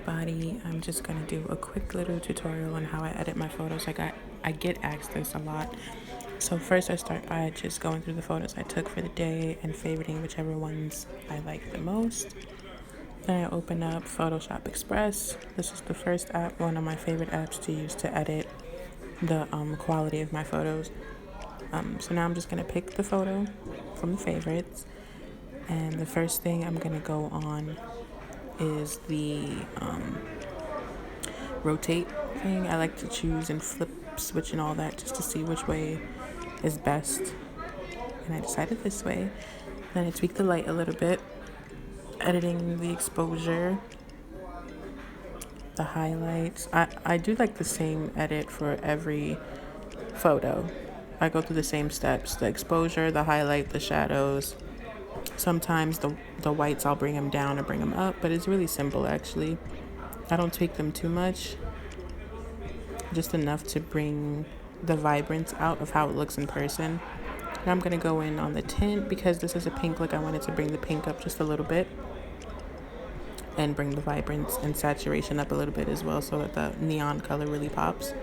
everybody. I'm just gonna do a quick little tutorial on how I edit my photos. I get asked this a lot. So first I start by just going through the photos I took for the day and favoriting whichever ones I like the most. Then I open up Photoshop Express. This is the first app, one of my favorite apps to use to edit the quality of my photos. So now I'm just gonna pick the photo from the favorites, and the first thing I'm gonna go on is the rotate thing. I like to choose and flip, switch, and all that just to see which way is best. And I decided this way. Then I tweak the light a little bit, editing the exposure, the highlights. I do like the same edit for every photo. I go through the same steps: the exposure, the highlight, the shadows. Sometimes the whites I'll bring them down or bring them up, but it's really simple actually. I don't tweak them too much, just enough to bring the vibrance out of how it looks in person. Now I'm gonna go in on the tint because this is a pink look. I wanted to bring the pink up just a little bit and bring the vibrance and saturation up a little bit as well so that the neon color really pops.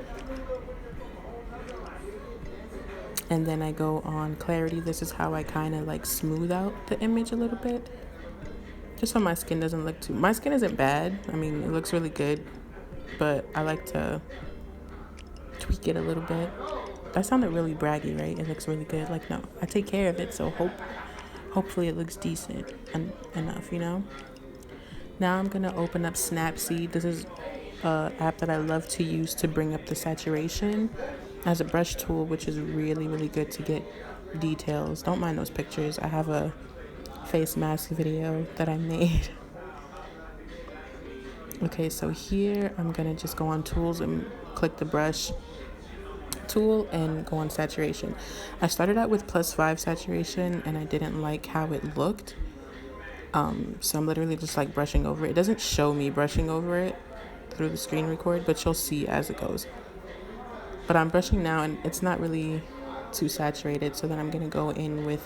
And then I go on clarity. This is how I kind of like smooth out the image a little bit, just so my skin doesn't look too... My skin isn't bad. I mean, it looks really good, but I like to tweak it a little bit. That sounded really braggy, right? It looks really good. Like, no, I take care of it, so hopefully it looks decent enough, you know? Now I'm gonna open up Snapseed. This is an app that I love to use to bring up the saturation as a brush tool, which is really, really good to get details. Don't mind those pictures. I have a face mask video that I made. Okay, so here I'm gonna just go on tools and click the brush tool and go on saturation. I started out with +5 saturation and I didn't like how it looked. So I'm literally just like brushing over it. It doesn't show me brushing over it through the screen record, but you'll see as it goes. But I'm brushing now and it's not really too saturated, so then I'm gonna go in with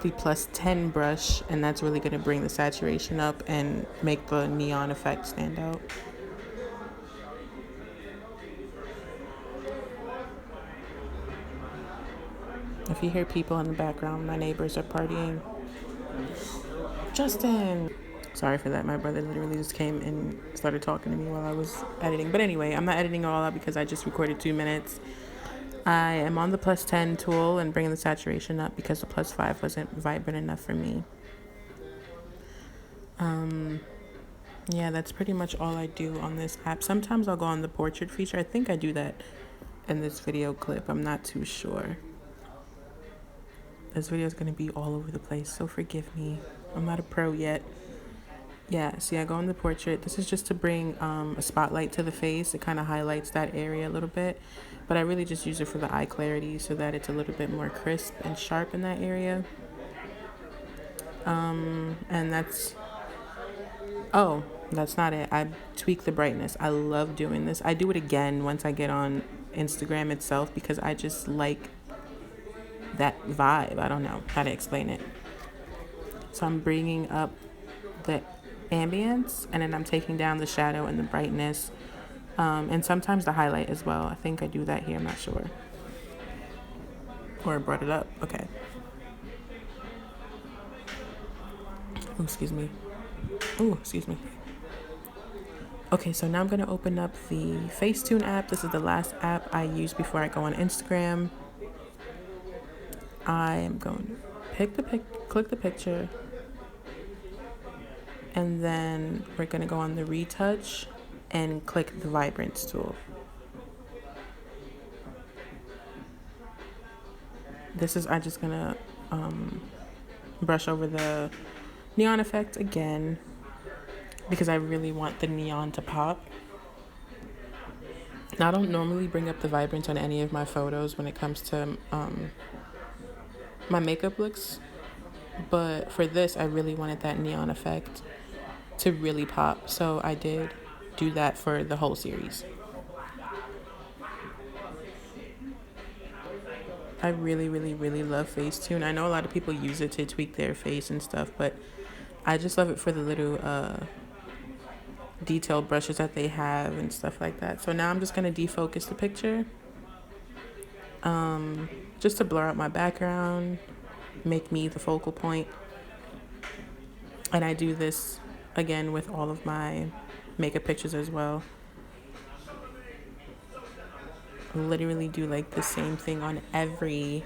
the +10 brush, and that's really gonna bring the saturation up and make the neon effect stand out. If you hear people in the background, my neighbors are partying. Justin! Sorry for that. My brother literally just came and started talking to me while I was editing. But anyway, I'm not editing it all out because I just recorded 2 minutes. I am on the +10 tool and bringing the saturation up because the +5 wasn't vibrant enough for me. Yeah, that's pretty much all I do on this app. Sometimes I'll go on the portrait feature. I think I do that in this video clip. I'm not too sure. This video is going to be all over the place, so forgive me. I'm not a pro yet. Yeah, see, I go in the portrait. This is just to bring a spotlight to the face. It kind of highlights that area a little bit. But I really just use it for the eye clarity so that it's a little bit more crisp and sharp in that area. And that's... Oh, that's not it. I tweak the brightness. I love doing this. I do it again once I get on Instagram itself because I just like that vibe. I don't know how to explain it. So I'm bringing up the ambience, and then I'm taking down the shadow and the brightness, and sometimes the highlight as well. I think I do that here. I'm not sure. Or I brought it up. Okay. Oh, excuse me. Oh, excuse me. Okay, so now I'm going to open up the Facetune app. This is the last app I use before I go on Instagram. I am going to click the picture, and then we're going to go on the retouch and click the vibrance tool. I'm just going to brush over the neon effect again because I really want the neon to pop. Now, I don't normally bring up the vibrance on any of my photos when it comes to my makeup looks, but for this I really wanted that neon effect to really pop, so I did do that for the whole series. I really, really, really love Facetune. I know a lot of people use it to tweak their face and stuff, but I just love it for the little detailed brushes that they have and stuff like that. So now I'm just going to defocus the picture, just to blur out my background, make me the focal point. And I do this again with all of my makeup pictures as well. Literally do like the same thing on every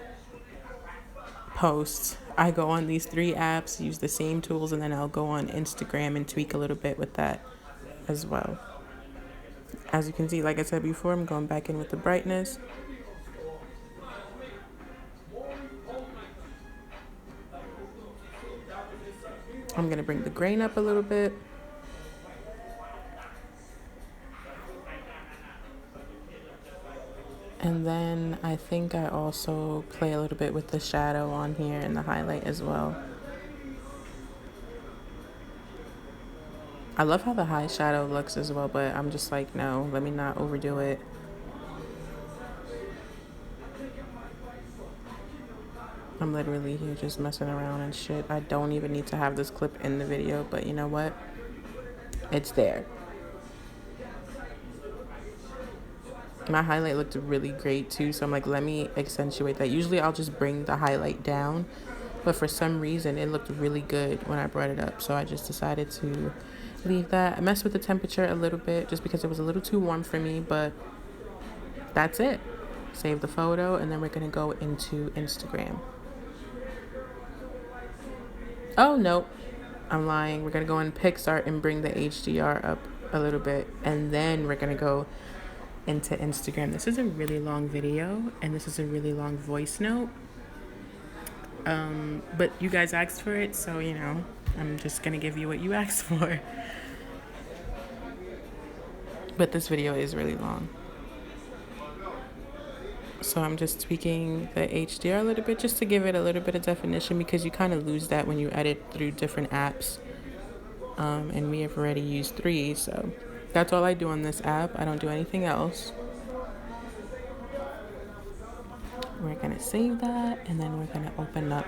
post. I go on these 3 apps, use the same tools, and then I'll go on Instagram and tweak a little bit with that as well. As you can see, like I said before, I'm going back in with the brightness. I'm going to bring the grain up a little bit. And then I think I also play a little bit with the shadow on here and the highlight as well. I love how the high shadow looks as well, but I'm just like, no, let me not overdo it. I'm literally here just messing around and shit. I don't even need to have this clip in the video, but you know what? It's there. My highlight looked really great too, so I'm like, let me accentuate that. Usually I'll just bring the highlight down, but for some reason it looked really good when I brought it up, so I just decided to leave that. I messed with the temperature a little bit just because it was a little too warm for me, but that's it. Save the photo, and then we're gonna go into Instagram. Oh no, I'm lying. We're gonna go in PixArt and bring the HDR up a little bit, and then we're gonna go into Instagram. This is a really long video, and this is a really long voice note. But you guys asked for it, so you know, I'm just gonna give you what you asked for. But this video is really long. So I'm just tweaking the HDR a little bit just to give it a little bit of definition, because you kind of lose that when you edit through different apps. And we have already used 3, so that's all I do on this app. I don't do anything else. We're gonna save that, and then we're gonna open up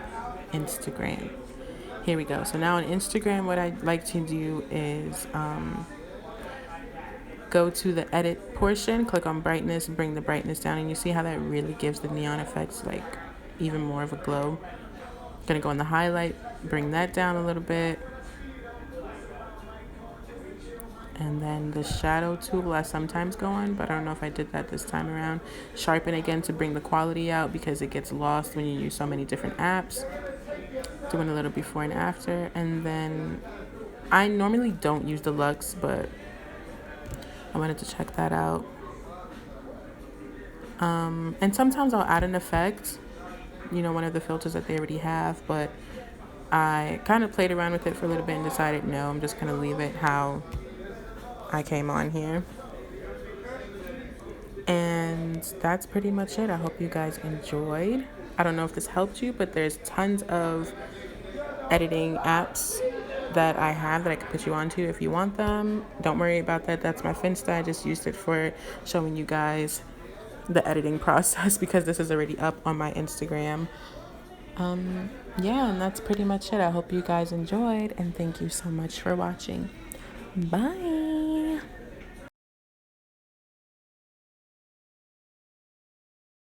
Instagram. Here we go. So now on Instagram, what I'd like to do is go to the edit portion, click on brightness, bring the brightness down, and you see how that really gives the neon effects like even more of a glow. Gonna go in the highlight, bring that down a little bit. And then the shadow tool I sometimes go on, but I don't know if I did that this time around. Sharpen again to bring the quality out, because it gets lost when you use so many different apps. Doing a little before and after. And then I normally don't use the Lux, but I wanted to check that out. And sometimes I'll add an effect, you know, one of the filters that they already have, but I kind of played around with it for a little bit and decided, no, I'm just going to leave it how I came on here. And that's pretty much it. I hope you guys enjoyed. I don't know if this helped you, but there's tons of editing apps that I have that I could put you onto if you want them. Don't worry about that. That's my Finsta. I just used it for showing you guys the editing process because this is already up on my Instagram. Yeah, and that's pretty much it. I hope you guys enjoyed, and thank you so much for watching. Bye.